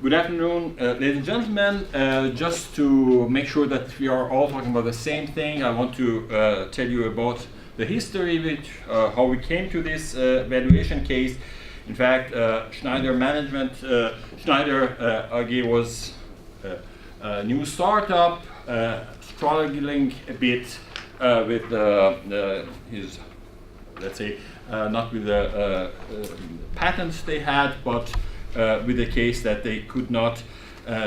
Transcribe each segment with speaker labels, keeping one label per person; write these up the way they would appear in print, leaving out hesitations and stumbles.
Speaker 1: Good afternoon, ladies and gentlemen. Just to make sure that we are all talking about the same thing, I want to tell you about the history with how we came to this valuation case. In fact, Schneider Management, Schneider AG was a new startup, struggling a bit with his, let's say, not with the patents they had, but with the case that they could not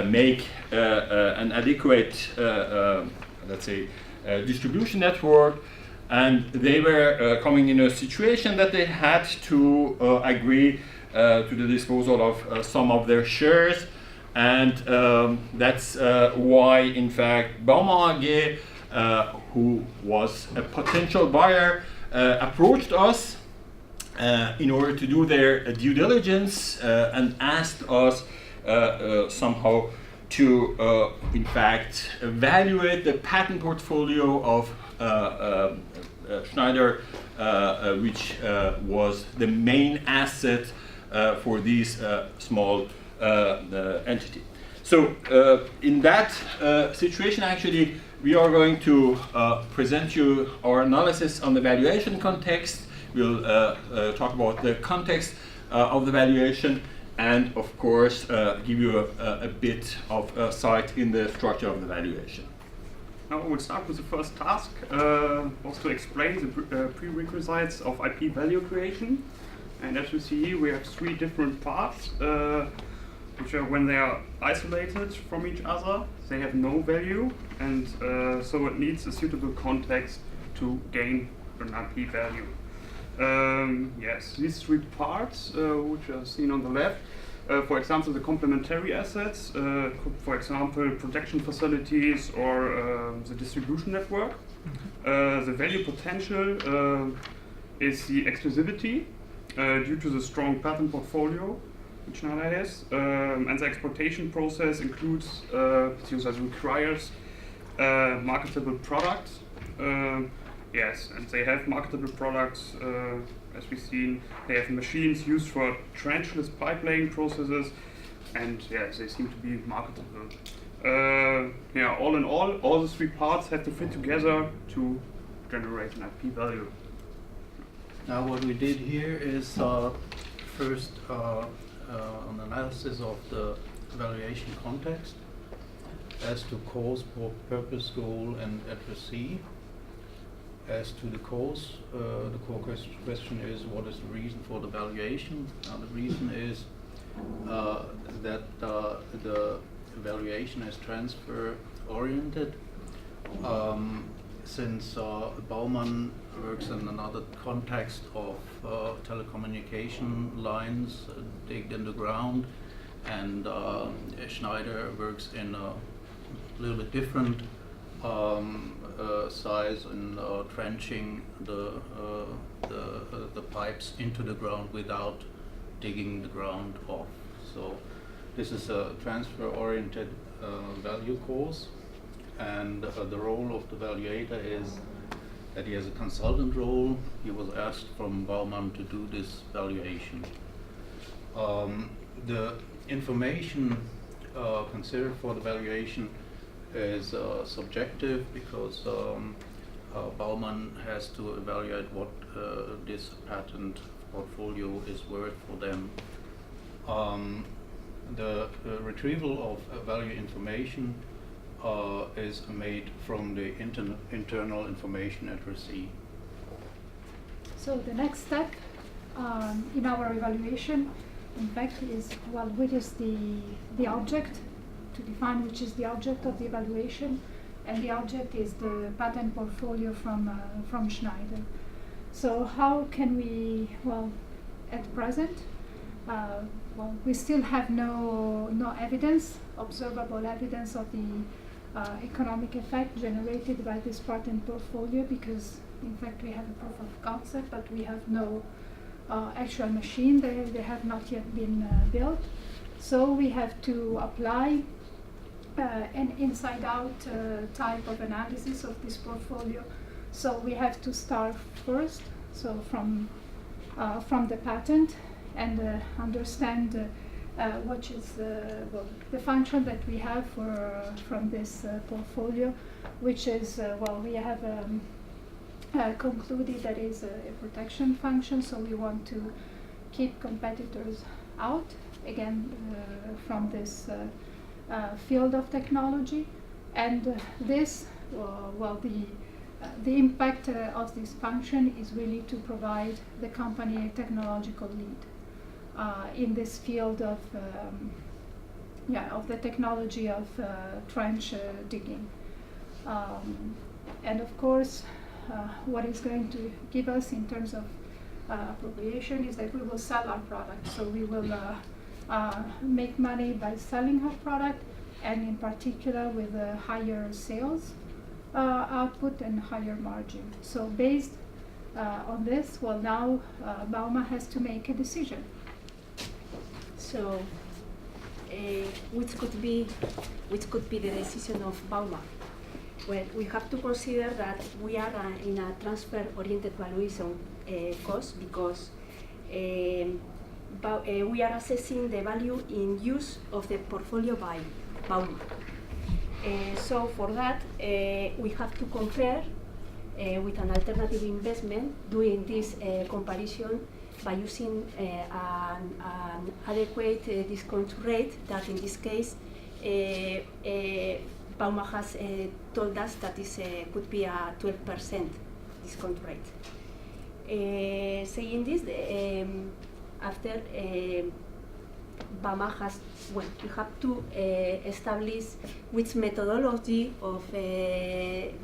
Speaker 1: make an adequate, let's say, distribution network, and they were coming in a situation that they had to agree to the disposal of some of their shares, and that's why, in fact, Baumann AG, who was a potential buyer, approached us in order to do their due diligence and asked us somehow to, in fact, evaluate the patent portfolio of Schneider, which was the main asset for this small entity. So in that situation, actually, we are going to present you our analysis on the valuation context. We'll talk about the context of the valuation, and of course give you a bit of sight in the structure of the valuation.
Speaker 2: Now we'll start with the first task, was to explain the prerequisites of IP value creation. And as you see here, we have three different parts, which are, when they are isolated from each other, they have no value, and so it needs a suitable context to gain an IP value. Yes, these three parts, which are seen on the left, for example, the complementary assets, for example, protection facilities or the distribution network. The value potential is the exclusivity due to the strong patent portfolio which Schneider has, and the exploitation process includes, requires marketable products. Yes, and they have marketable products, as we've seen. They have machines used for trenchless pipe-laying processes, and yeah, they seem to be marketable. Yeah, all in all the three parts have to fit together to generate an IP value.
Speaker 3: Now, what we did here is first an analysis of the valuation context as to cause, purpose, goal, and addressee. As to the cause, the core question is, what is the reason for the valuation? The reason is that the valuation is transfer oriented. Since Baumann works in another context of telecommunication lines digged in the ground, and Schneider works in a little bit different size in trenching the pipes into the ground without digging the ground off. So this is a transfer-oriented value course, and the role of the valuator is that he has a consultant role. He was asked from Baumann to do this valuation. The information considered for the valuation is subjective, because Baumann has to evaluate what this patent portfolio is worth for them. The retrieval of value information is made from the internal information addressee.
Speaker 4: So the next step in our evaluation, in fact, is, well, what is the object, to define which is the object of the evaluation, and the object is the patent portfolio from Schneider. So how can we, well, at present, well, we still have no evidence, observable evidence of the economic effect generated by this patent portfolio, because in fact we have a proof of concept, but we have no actual machine. They have not yet been built. So we have to apply an inside-out type of analysis of this portfolio. So we have to start first, so from the patent, and understand which is well, the function that we have from this portfolio, which is, well, we have concluded that is a protection function, so we want to keep competitors out, again, from this field of technology. And this, well, the impact of this function is really to provide the company a technological lead in this field of the technology of trench digging. And of course, what it's going to give us in terms of appropriation is that we will sell our product. So we will make money by selling our product, and in particular with higher sales output and higher margin. So based on this, well, now Bauma has to make a decision.
Speaker 5: So, which could be the decision of Bauma? Well, we have to consider that we are in a transfer-oriented valuation cost, because we are assessing the value in use of the portfolio by Bauma. So for that, we have to compare with an alternative investment, doing this comparison by using an adequate discount rate that in this case Bauma has told us that this could be a 12% discount rate. Saying this, after Bauma has, well, we have to establish which methodology of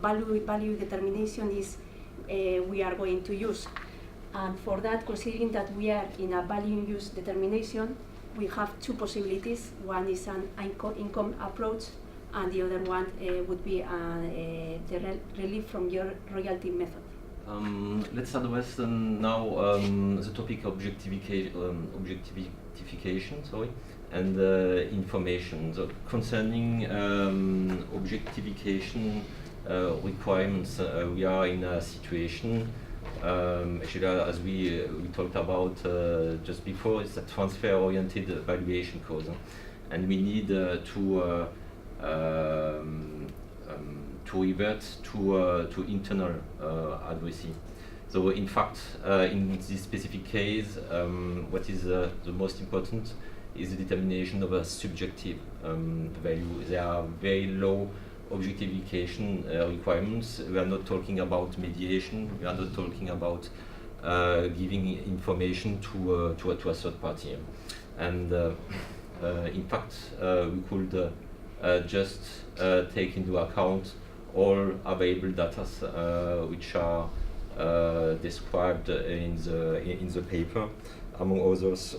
Speaker 5: value determination is we are going to use. And for that, considering that we are in a value use determination, we have two possibilities. One is an income approach, and the other one would be the relief from your royalty method.
Speaker 6: Let's address now the topic objectification, sorry, and information. So concerning objectification requirements, we are in a situation, actually, as we talked about just before, it's a transfer-oriented valuation cause, and we need to revert to internal addressee. So in fact, in this specific case, what is the most important is the determination of a subjective value. There are very low objectification requirements. We are not talking about mediation. We are not talking about giving information to a third party. And in fact, we could just take into account all available data which are described in the paper, among others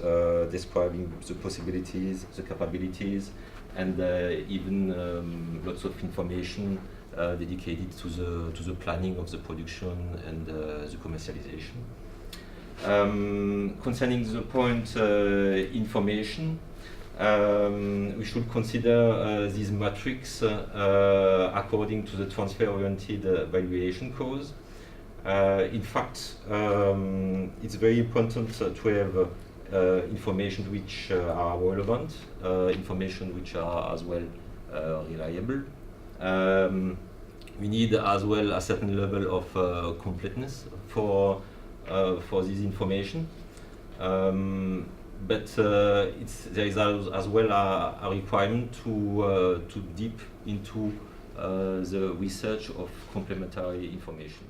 Speaker 6: describing the possibilities, the capabilities, and even lots of information dedicated to the planning of the production and the commercialization. Concerning the point information, we should consider these metrics according to the transfer-oriented valuation cause. In fact, it's very important to have information which are relevant, information which are as well reliable. We need as well a certain level of completeness for this information. But there is as well a requirement to deep into the research of complementary information.